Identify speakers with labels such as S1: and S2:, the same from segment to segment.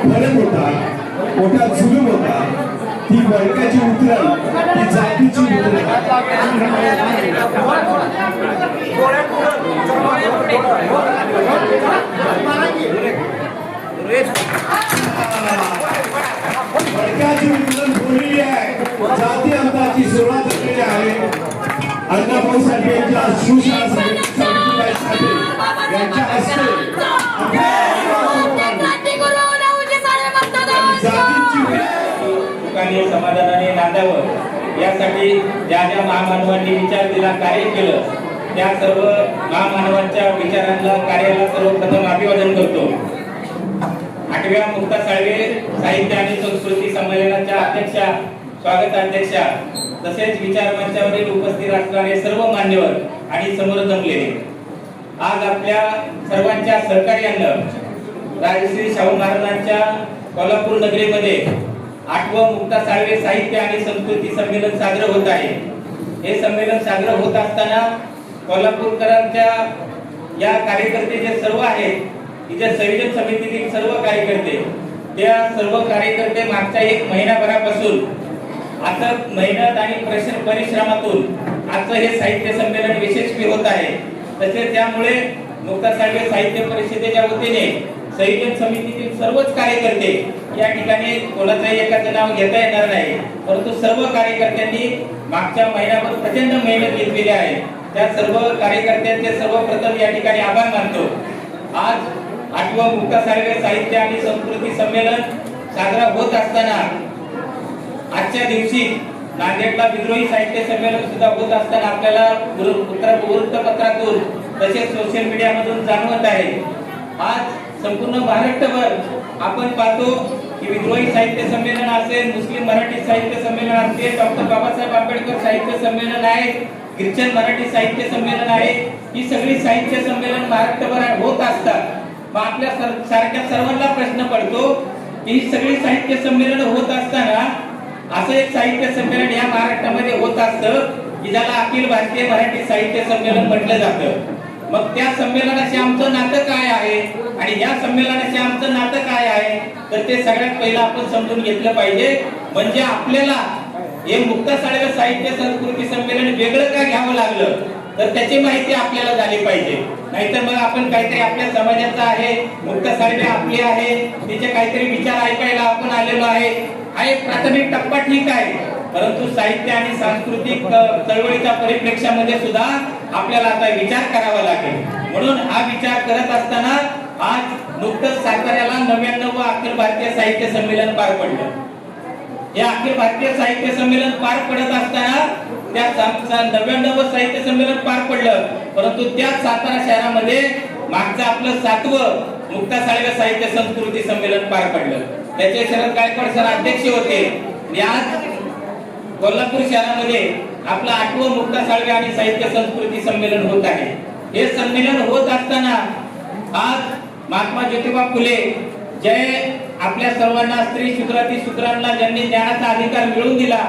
S1: फरक होता, मोठा जुलूम होता, ती वर्गाची उतरल, ती जातीची उतरल. वर्गाची उतरल बोललेली आहे, जाती अंताची सुरुवात झालेली आहे. अण्णाभाऊ साठे यांच्या शिवशाळा समिती यांच्या हस्ते
S2: समाधानाने नांदावं यासाठी ज्या ज्या महामानवांनी विचार दिला, कार्य केलं, त्या सर्व महामानवांच्या विचारांना कार्याला सर्वप्रथम अभिवादन करतो. 8व्या मुक्ता साळवे साहित्य आणि संस्कृती संमेलनाच्या अध्यक्षा, स्वागताध्यक्षा तसेच विचार मंचावरील उपस्थित असणारे सर्व मान्यवर आणि समोर जमलेले, आज आपल्या सर्वांच्या सहकार्यानं राजश्री शाहू महाराजांच्या कोल्हापूर नगरीमध्ये 8वं मुक्ता साळवे साहित्य आणि संस्कृती संमेलन साजरं होत आहे. हे संमेलन साजरं होत असताना कोल्हापूरकरांच्या या कार्यकर्ते जे सर्व आहेत, इथे संयोजन समितीतील सर्व कार्यकर्ते, त्या सर्व कार्यकर्ते मागच्या 1 महिन्याभरापासून अथक मेहनत आणि परिश्रमातून आजचं हे साहित्य संमेलन यशस्वी होत आहे. तसेच त्यामुळे मुक्ता साळवे साहित्य परिषदेच्या वतीने संयोजन समितीतील सर्वच कार्यकर्ते, या ठिकाणी कोणाचंही एकाचं नाव घेता येणार नाही, परंतु सर्व कार्यकर्त्यांनी मागच्या महिन्याभर प्रचंड मेहनत घेतलेली आहे. त्या सर्व कार्यकर्त्यांचे सर्वप्रथम या ठिकाणी आभार मानतो. आज 8वं मुक्ता साळवे साहित्य आणि संस्कृती संमेलन साजरा होत असताना आजच्या दिवशी नांदेडला विद्रोही साहित्य संमेलन सुद्धा होत असताना आपल्याला वृत्तपत्रातून तसेच सोशल मीडिया मधून जाणवत आहे. आज संपूर्ण महाराष्ट्रभर आपण पाहतो की विद्रोही साहित्य संमेलन असेल, मुस्लिम मराठी साहित्य संमेलन असेल, डॉक्टर बाबासाहेब आंबेडकर साहित्य संमेलन आहे, ख्रिश्चन मराठी साहित्य संमेलन आहे, ही सगळी साहित्य संमेलन महाराष्ट्रभर होत असतात. मग आपल्या सारख्या सर्वांना प्रश्न पडतो की ही सगळी साहित्य संमेलन होत असताना असं एक साहित्य संमेलन या महाराष्ट्रामध्ये होत असतं की ज्याला अखिल भारतीय मराठी साहित्य संमेलन म्हटलं जातं. मग त्या संमेलनाशी आमचं नातं काय आहे आणि या संमेलनाशी आमचं नातं काय आहे, तर ते सगळ्यात पहिलं आपण समजून घेतलं पाहिजे. म्हणजे आपल्याला हे मुक्ता साळवे साहित्य संस्कृती संमेलन वेगळं का घ्यावं लागलं, तर त्याची माहिती आपल्याला झाली पाहिजे. नाहीतर मग आपण काहीतरी आपल्या समाजाचा आहे, मुक्ता साळवे आपली आहे, तिचे काहीतरी विचार ऐकायला आपण आलेलो आहे, हा एक प्राथमिक टप्पा ठीक आहे, परंतु साहित्य आणि सांस्कृतिक चळवळीच्या परिप्रेक्ष्यामध्ये सुद्धा आपल्याला आता विचार करावा लागेल. म्हणून हा विचार करत असताना आज नुकतंच साताऱ्याला 99वं अखिल भारतीय साहित्य संमेलन पार पडलं. हे अखिल भारतीय साहित्य संमेलन पार पडत असताना त्या 99वं साहित्य संमेलन पार पडलं, परंतु त्या सातारा शहरामध्ये मागचं आपलं 7वं मुक्ता साळवे साहित्य संस्कृती संमेलन पार पडलं. त्याचे शरद गायकवाड सर अध्यक्ष होते. आज कोल्हापूर शहरामध्ये आपलं 8वं मुक्ता साळवे आणि साहित्य संस्कृती संमेलन होत आहे. हे संमेलन होत असताना आज महात्मा ज्योतिबा फुले, जय आपल्या सर्वांना स्त्री शूद्राती शूद्रांना ज्यांनी ज्ञानाचा अधिकार मिळवून दिला,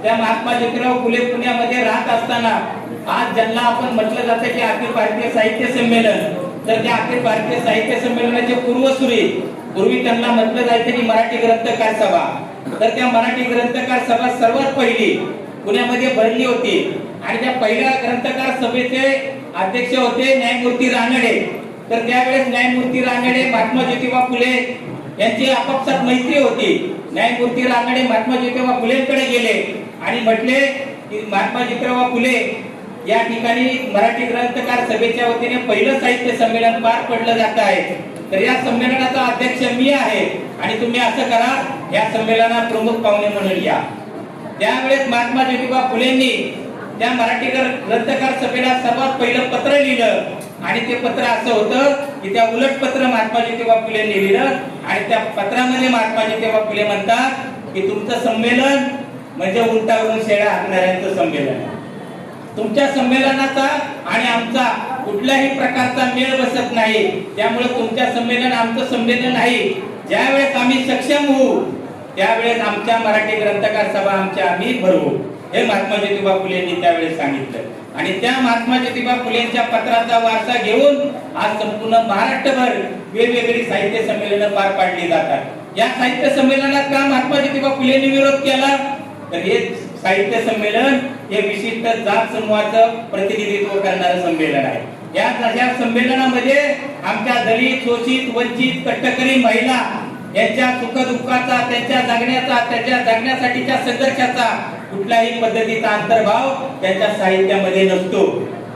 S2: त्या महात्मा ज्योतिराव फुले पुण्यामध्ये राहत असताना आज ज्यांना आपण म्हटलं जातं की अखिल भारतीय साहित्य संमेलन, तर त्या अखिल भारतीय साहित्य संमेलनाचे पूर्वसुरी, पूर्वी त्यांना म्हटलं जायचं की मराठी ग्रंथकार सभा, तर त्या मराठी ग्रंथकार सभा सर्वात पहिली पुण्यामध्ये भरली होती. आणि त्या पहिल्या ग्रंथकार सभेचे अध्यक्ष होते न्यायमूर्ती रानडे. तर त्यावेळेस न्यायमूर्ती रानडे महात्मा ज्योतिबा फुले यांची आपापसात मैत्री होती. न्यायमूर्ती रानडे महात्मा ज्योतिबा फुलेंकडे गेले आणि म्हटले की महात्मा ज्योतिबा फुले, या ठिकाणी मराठी ग्रंथकार सभेच्या वतीने पहिलं साहित्य संमेलन पार पडलं जात आहे, तर या संमेलनाचा अध्यक्ष मी आहे आणि तुम्ही असं करा, या संमेलनात प्रमुख पाहुणे म्हणून या. त्यावेळेस महात्मा ज्योतिबा फुलेंनी त्या मराठी ग्रंथकार सभेला सर्वात पहिलं पत्र लिहिलं आणि ते पत्र असं होतं की त्या उलट पत्र महात्मा ज्योतिबा फुलेंनी लिहिलं आणि त्या पत्रामध्ये महात्मा ज्योतिबा फुले म्हणतात की तुमचं संमेलन म्हणजे उंटावरून शेळ्या हाकणाऱ्यांचं संमेलन. तुमच्या संमेलनाचा आणि आमचा कुठल्याही प्रकारचा मेळ बसत नाही, त्यामुळे तुमच्या संमेलन आमचं संमेलन नाही. ज्यावेळेस आम्ही सक्षम होऊ त्यावेळेस आमच्या मराठी ग्रंथकार सभा आम्ही भरवू, हे महात्मा ज्योतिबा फुलेंनी त्यावेळेस सांगितलं. आणि त्या महात्मा ज्योतिबा फुलेंच्या पत्राचा वारसा घेऊन आज संपूर्ण महाराष्ट्रभर वेगवेगळी साहित्य संमेलनं पार पाडली जातात. या साहित्य संमेलनात का महात्मा ज्योतिबा फुलेंनी विरोध केला? तर हे साहित्य संमेलन हे विशिष्ट जात समूहाचं प्रतिनिधित्व करणारं संमेलन आहे. या संमेलनामध्ये आमच्या दलित, शोषित, वंचित, कष्टकरी महिला यांच्या सुखदुःखाचा, त्यांच्या जगण्यासाठीच्या संघर्षाचा कुठल्याही पद्धतीचा अंतर्भाव त्यांच्या साहित्यामध्ये नसतो.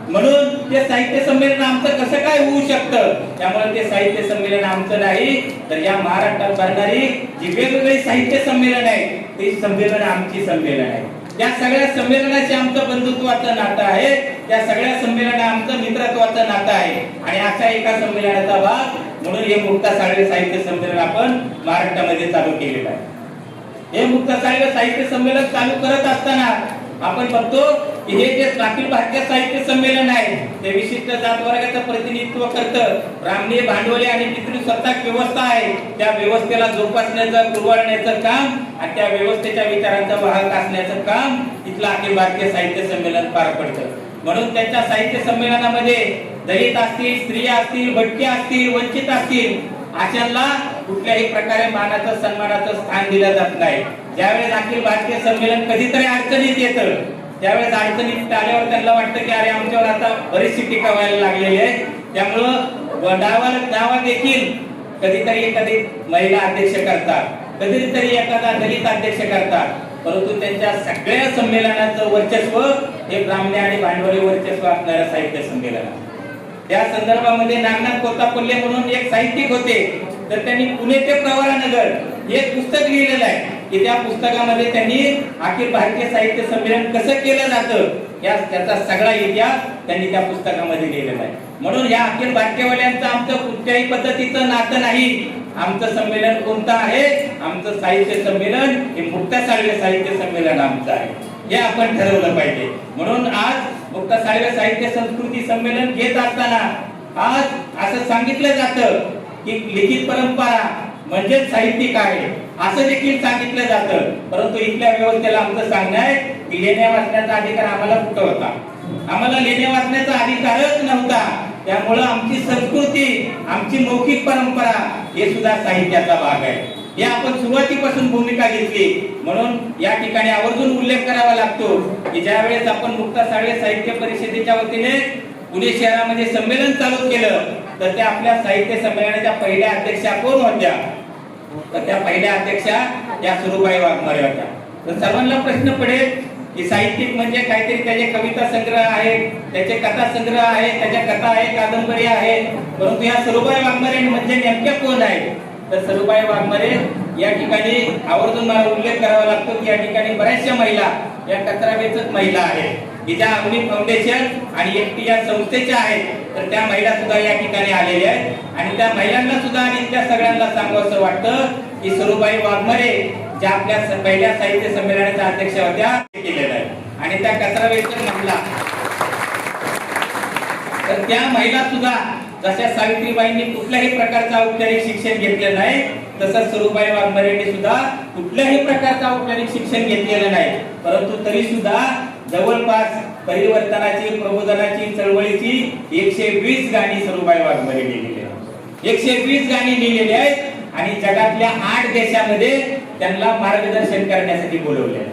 S2: म्हणून ते साहित्य संमेलन आमचं कसं काय होऊ शकतं? त्यामुळे ते साहित्य संमेलन आमचं नाही, तर या महाराष्ट्रात भरणारी जी वेगवेगळी साहित्य संमेलन आहे ते संमेलन आमची संमेलन आहे. त्या सगळ्या संमेलनाशी आमचं बंधुत्वाचं नातं आहे, त्या सगळ्या संमेलन आमचं मित्रत्वाचं नातं आहे. आणि अशा एका संमेलनाचा भाग म्हणून हे मुक्ता साळवे साहित्य संमेलन आपण महाराष्ट्रामध्ये चालू केलेलं आहे. हे मुक्ता साळवे साहित्य संमेलन चालू करत असताना आपण बघतो की हे जे अखिल भारतीय साहित्य संमेलन आहे ते विशिष्ट जात वर्गाचं प्रतिनिधित्व करतं. ब्राह्मणी, भांडवली आणि पितृसत्ताक व्यवस्था आहे, त्या व्यवस्थेला जोपासण्याचं, कुरवाळण्याचं काम आणि त्या व्यवस्थेच्या विचारांचा वाहक असण्याचं काम इथलं अखिल भारतीय साहित्य संमेलन पार पडतं. म्हणून त्यांच्या साहित्य संमेलनामध्ये दलित असतील, स्त्रिया असतील, भटके असतील, वंचित असतील अशांना कुठल्याही प्रकारे मानाचं, सन्मानाचं स्थान दिलं जात नाही. ज्यावेळेस अखिल भारतीय संमेलन कधीतरी अडचणीत येतं, त्यावेळेस अडचणीत आल्यावर त्यांना वाटतं की अरे आमच्यावर आता बरीचशी टीका व्हायला लागलेली आहे, त्यामुळं नावा देखील कधीतरी एखादी महिला अध्यक्ष करतात, कधीतरी एखादा दलित अध्यक्ष करतात, परंतु त्यांच्या सगळ्या संमेलनाचं वर्चस्व हे ब्राह्मणी आणि भांडवली वर्चस्व असणारं साहित्य संमेलन आहे. त्या संदर्भामध्ये नागनाथ कोत्तापल्ले म्हणून एक साहित्यिक होते, तर त्यांनी पुणे ते प्रवरानगर हे पुस्तक लिहिलेलं आहे की त्या पुस्तकामध्ये त्यांनी अखिल भारतीय साहित्य संमेलन कसं केलं जातं त्याचा सगळा इतिहास त्यांनी त्या पुस्तकामध्ये लिहिलेला आहे. म्हणून या अखिल भारतीयवाल्यांचं आमचं कुठल्याही पद्धतीचं नातं नाही. आमचं संमेलन कोणतं आहे? आमचं साहित्य संमेलन हे मुक्ता साळवे साहित्य संमेलन आमचं आहे, हे आपण ठरवलं पाहिजे. म्हणून आज मुक्ता साळवे साहित्य संस्कृती संमेलन घेत असताना आज असं सांगितलं जातं की लिखित परंपरा म्हणजे साहित्यिक आहे असं देखील सांगितलं जातं. परंतु इथल्या व्यवस्थेला आमचं सांगणं आहे की लिहिण्या वाचण्याचा अधिकार आम्हाला कुठं होता? आम्हाला लिहिण्या वाचण्याचा अधिकारच नव्हता. त्यामुळं आमची संस्कृती, आमची मौखिक परंपरा हे सुद्धा साहित्याचा भाग आहे. हे आपण सुरुवातीपासून भूमिका घेतली. म्हणून या ठिकाणी आवर्जून उल्लेख करावा लागतो की ज्या वेळेस आपण मुक्ता साळवे साहित्य परिषदेच्या वतीने पुणे शहरामध्ये संमेलन चालू केलं तर त्या आपल्या साहित्य संमेलनाच्या पहिल्या अध्यक्षा कोण होत्या? तर त्या पहिल्या अध्यक्षा या सुरुबाई वाघमारे होत्या. तर सर्वांना प्रश्न पडेल की साहित्यिक म्हणजे काहीतरी त्याचे कविता संग्रह आहे, त्याचे कथा संग्रह आहे, त्याच्या कथा आहे, कादंबरी आहे, परंतु या सुरुबाई वाघमारे म्हणजे नेमक्या कोण आहे? तर सुरुबाई वाघमारे या ठिकाणी आवर्जून मला उल्लेख करावा लागतो की या ठिकाणी बऱ्याचशा महिला या कचरा वेचक महिला आहेत की ज्या अग्नी फाउंडेशन आणि एकटी या संस्थेच्या आहेत. तर त्या महिला सुद्धा या ठिकाणी आलेल्या आहेत आणि त्या महिलांना सुद्धा आणि त्या सगळ्यांना सांगावंसं वाटतं की सुरुबाई वाघमारे ज्या आपल्या पहिल्या साहित्य संमेलनाच्या अध्यक्ष होत्या केलेलं आहे आणि त्या कचरा वेचक महिला, तर त्या महिला सुद्धा जशा सावित्रीबाईंनी कुठल्याही प्रकारचं औपचारिक शिक्षण घेतलेलं नाही तसंच सुरुबाई वाघमारेंनी सुद्धा कुठल्याही प्रकारचं औपचारिक शिक्षण घेतलेलं नाही. परंतु तरी सुद्धा जवळपास परिवर्तनाची, प्रबोधनाची, चळवळीची 120 गाणी सुरुबाई वाघमारे लिहिलेली आहेत. 120 गाणी लिहिलेली आहेत आणि जगातल्या 8 देशामध्ये त्यांना मार्गदर्शन करण्यासाठी बोलवले आहे.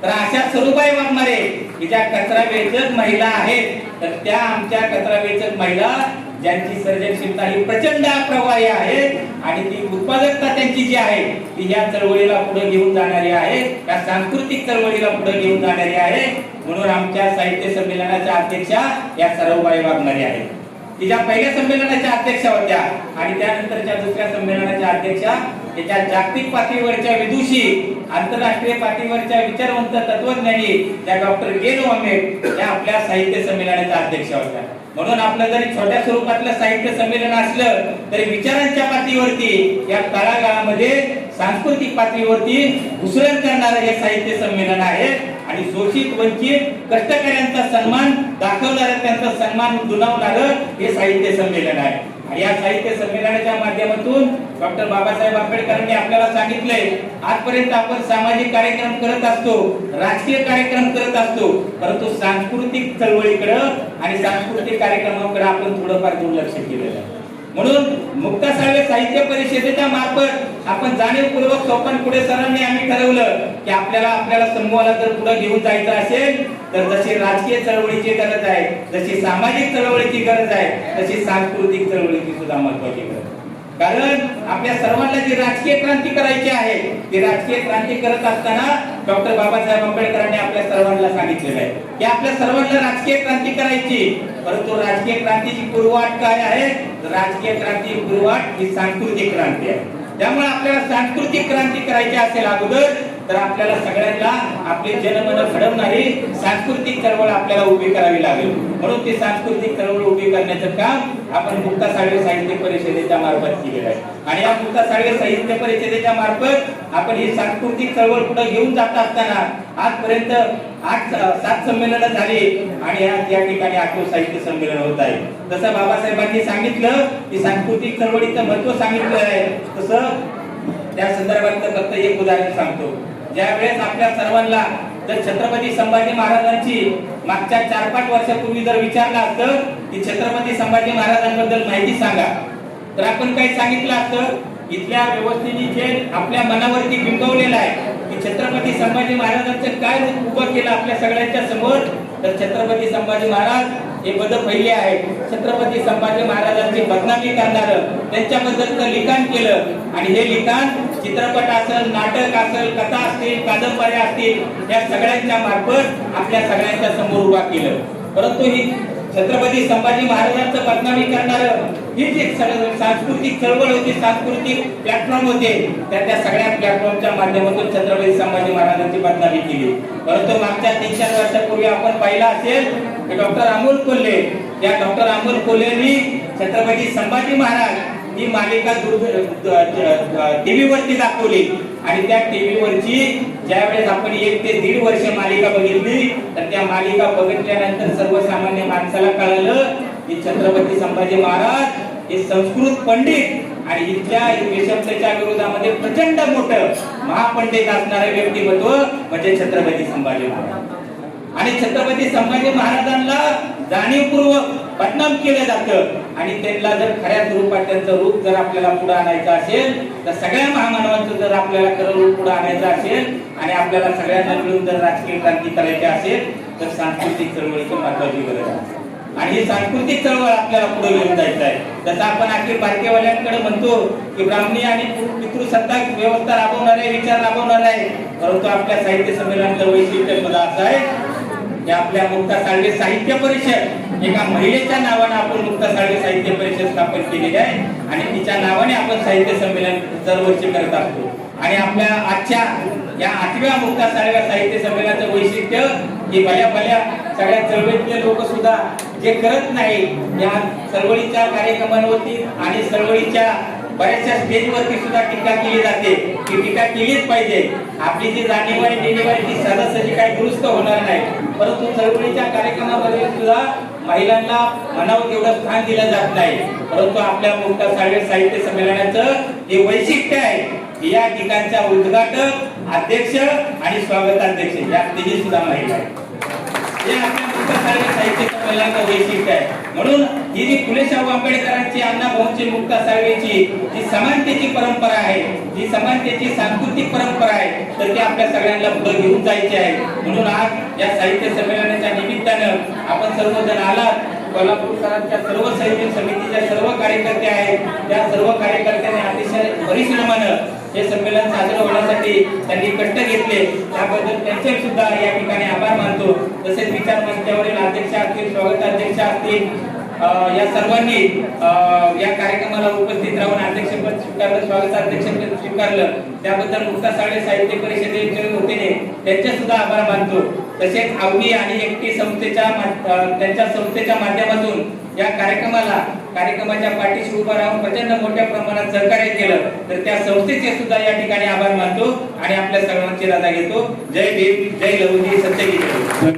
S2: तर अशा सुरुबाई वाघमारे की ज्या कचरा वेचक महिला आहेत, तर त्या आमच्या कचरा वेचक महिला ज्यांची सर्जनशीलता ही प्रचंड प्रवाही आहे आणि ती उत्पादकता त्यांची जी आहे ती या चळवळीला पुढे घेऊन जाणारी आहे, या सांस्कृतिक चळवळीला पुढे घेऊन जाणारी आहे. म्हणून आमच्या साहित्य संमेलनाच्या अध्यक्षा या सरुबाई वाघमारे आहेत. तिच्या पहिल्या संमेलनाच्या अध्यक्षा होत्या आणि त्यानंतरच्या दुसऱ्या संमेलनाच्या अध्यक्षा त्याच्या जागतिक पातळीवरच्या विदुषी, आंतरराष्ट्रीय पातळीवरच्या विचारवंत तत्वज्ञानी त्या डॉक्टर गे नोमेट या आपल्या साहित्य संमेलनाच्या अध्यक्षा होत्या. म्हणून आपलं जरी छोट्या स्वरूपातलं साहित्य संमेलन असलं तरी विचारांच्या पातळीवरती या तळागाळामध्ये सांस्कृतिक पातळीवरती घुसळण करणारं हे साहित्य संमेलन आहे आणि शोषित, वंचित, कष्टकऱ्यांचा सन्मान दाखवणारं, त्यांचा सन्मान दुणावणारं हे साहित्य संमेलन आहे. आणि या साहित्य संमेलनाच्या माध्यमातून डॉक्टर बाबासाहेब आंबेडकरांनी आपल्याला सांगितलंय आजपर्यंत आपण सामाजिक कार्यक्रम करत असतो, राजकीय कार्यक्रम करत असतो, परंतु सांस्कृतिक चळवळीकडे आणि सांस्कृतिक कार्यक्रमाकडे आपण थोडंफार दुर्लक्ष केलेलं आहे. म्हणून मुक्ता साळवे साहित्य परिषदेच्या मार्फत आपण जाणीवपूर्वक सोपान पुढे सरांनी आम्ही ठरवलं की आपल्याला समूहाला जर पुढे घेऊन जायचं असेल तर जशी राजकीय चळवळीची गरज आहे, जशी सामाजिक चळवळीची गरज आहे, तशी सांस्कृतिक चळवळीची सुद्धा महत्त्वाची गरज आहे. कारण आपल्या सर्वांना जी राजकीय क्रांती करायची आहे ती राजकीय क्रांती करत असताना डॉक्टर बाबासाहेब आंबेडकरांनी आपल्या सर्वांना सांगितलेलं आहे की आपल्या सर्वांना राजकीय क्रांती करायची, परंतु राजकीय क्रांतीची पूर्ववाट काय आहे? राजकीय क्रांती पूर्ववाट ही सांस्कृतिक क्रांती आहे. त्यामुळे आपल्याला सांस्कृतिक क्रांती करायची असेल अगोदर तर आपल्याला सगळ्यांना आपले जनमन घडवणारी सांस्कृतिक चळवळ आपल्याला उभी करावी लागेल. म्हणून ती सांस्कृतिक चळवळ उभी करण्याचं काम आपण मुक्ता साळवे साहित्य परिषदेच्या मार्फत केलेलं आहे. आणि या मुक्ता साळवे साहित्य परिषदेच्या मार्फत आपण ही सांस्कृतिक चळवळ पुढे घेऊन जात असताना आजपर्यंत 7 संमेलनं झाली आणि आज या ठिकाणी 8वें साहित्य संमेलन होत आहे. जसं बाबासाहेबांनी सांगितलं की सांस्कृतिक चळवळीचं महत्त्व सांगितलं आहे, तसं त्या संदर्भात फक्त एक उदाहरण सांगतो. ज्या वेळेस आपल्या सर्वांना जर छत्रपती संभाजी महाराजांची मागच्या 4-5 वर्षापूर्वी जर विचारलं असतं की छत्रपती संभाजी महाराजांबद्दल माहिती सांगा, तर आपण काही सांगितलं असतं. इथल्या व्यवस्थेने जे आपल्या मनावरती बिंबवलेलं आहे की छत्रपती संभाजी महाराजांचं काय रूप उभं केलं आपल्या सगळ्यांच्या समोर, तर छत्रपती संभाजी महाराज हे पद पहिले आहे. छत्रपती संभाजी महाराजांची बदनामी करणारं त्यांच्याबद्दलचं लिखाण केलं आणि हे लिखाण चित्रपट असेल, नाटक असेल, कथा असतील, कादंबऱ्या असतील, या सगळ्यांच्या मार्फत आपल्या सगळ्यांच्या समोर उभा केलं. परंतु ही छत्रपती संभाजी महाराजांचं बदनामी करणारं ही जी सांस्कृतिक चळवळ होती, सांस्कृतिक प्लॅटफॉर्म होते, त्या सगळ्या प्लॅटफॉर्मच्या माध्यमातून छत्रपती संभाजी महाराजांची बदनामी केली. परंतु मागच्या 3-4 वर्षापूर्वी आपण पाहिलं असेल की डॉक्टर अमोल कोल्हे, या डॉक्टर अमोल कोल्हेंनी छत्रपती संभाजी महाराज ही मालिका टीव्हीवरती दाखवली आणि त्या टीव्हीवरची ज्यावेळेस आपण 1 ते 1.5 वर्ष मालिका बघितली तर त्या मालिका बघितल्यानंतर सर्वसामान्य माणसाला कळालं की छत्रपती संभाजी महाराज हे संस्कृत पंडित आणि इथल्या विषमतेच्या विरोधामध्ये प्रचंड मोठं महापंडित असणारे व्यक्तिमत्व म्हणजे छत्रपती संभाजी महाराज. आणि छत्रपती संभाजी महाराजांना जाणीवपूर्वक बदनाम केलं जातं आणि त्यांना जर खऱ्या स्वरूपात त्यांचं रूप जर आपल्याला पुढे आणायचं असेल तर सगळ्या महामानवांचं जर आपल्याला खरं रूप पुढे आणायचं असेल आणि आपल्याला सगळ्यांना मिळून जर राजकीय क्रांती करायची असेल तर सांस्कृतिक चळवळीची महत्त्वाची गरज आहे. आणि ही सांस्कृतिक चळवळ आपल्याला पुढे घेऊन जायचं आहे. जसं आपण अखिल भारतीयवाल्यांकडे म्हणतो की ब्राह्मणी आणि पितृसत्ताक व्यवस्था राबवणारे विचार राबवणार आहे, परंतु आपल्या साहित्य संमेलनाचं वैशिष्ट्य सुद्धा असं आहे की आपल्या मुक्ता साळवे साहित्य परिषद एका महिलेच्या नावाने आपण मुक्ता साळवे साहित्य परिषद स्थापन केलेली आहे आणि तिच्या नावाने आपण साहित्य संमेलन दरवर्षी करत असतो. आणि आपल्या आजच्या या 8व्या मुक्ता साळवे साहित्य संमेलनाचं वैशिष्ट्य की भल्या सगळ्या चळवळीतले लोक सुद्धा जे करत नाही या चळवळीच्या कार्यक्रमांवरती आणि चळवळीच्या बऱ्याचशा स्टेजवरती सुद्धा टीका केली जाते की टीका केलीच पाहिजे. आपली जी जाणीव आहे ती सहजासहजी काही दुरुस्त होणार नाही, परंतु चळवळीच्या कार्यक्रमामध्ये सुद्धा महिलांना मनावर तेवढं स्थान दिलं जात नाही. परंतु आपल्या मुक्ता साळवे साहित्य संमेलनाचं हे वैशिष्ट्य आहे की या ठिकाणच्या उद्घाटक, अध्यक्ष आणि स्वागताध्यक्ष या तिन्ही सुद्धा महिला आहेत. हे आपल्या मुक्ता साळवे साहित्य संमेलनाचं वैशिष्ट्य आहे. म्हणून ही जी फुले शाहू आंबेडकरांची, अण्णाभाऊंची, मुक्ता साळवेची जी समानतेची परंपरा आहे, जी समानतेची सांस्कृतिक परंपरा आहे, तर ती आपल्या सगळ्यांना पुढे घेऊन जायची आहे. म्हणून आज या साहित्य संमेलनाच्या निमित्तानं आपण सर्वजण आलात. कोल्हापूर शहराच्या सर्व साहित्य समितीच्या सर्व कार्यकर्ते आहेत, त्या सर्व कार्यकर्त्यांनी अतिशय परिश्रमानं हे संमेलन साजरं होण्यासाठी त्यांनी कष्ट घेतले, त्याबद्दल त्यांचे सुद्धा या ठिकाणी आभार मानतो. तसेच विचार मंचावरील अध्यक्ष असतील, स्वागताध्यक्ष असतील, या सर्वांनी या कार्यक्रमाला उपस्थित राहून अध्यक्षपद स्वीकारलं, स्वागताध्यक्षपद स्वीकारलं, त्याबद्दल मुक्ता साळवे साहित्य परिषदेचे वतीने त्यांचे सुद्धा आभार मानतो. तसेच अवनी आणि एकटी संस्थेच्या त्यांच्या संस्थेच्या माध्यमातून या कार्यक्रमाच्या पाठीशी उभा राहून प्रचंड मोठ्या प्रमाणात सहकार्य केलं, तर त्या संस्थेचे सुद्धा या ठिकाणी आभार मानतो आणि आपल्या सर्वांची रजा घेतो. जय भीम, जय लहुजी, सत्यजित.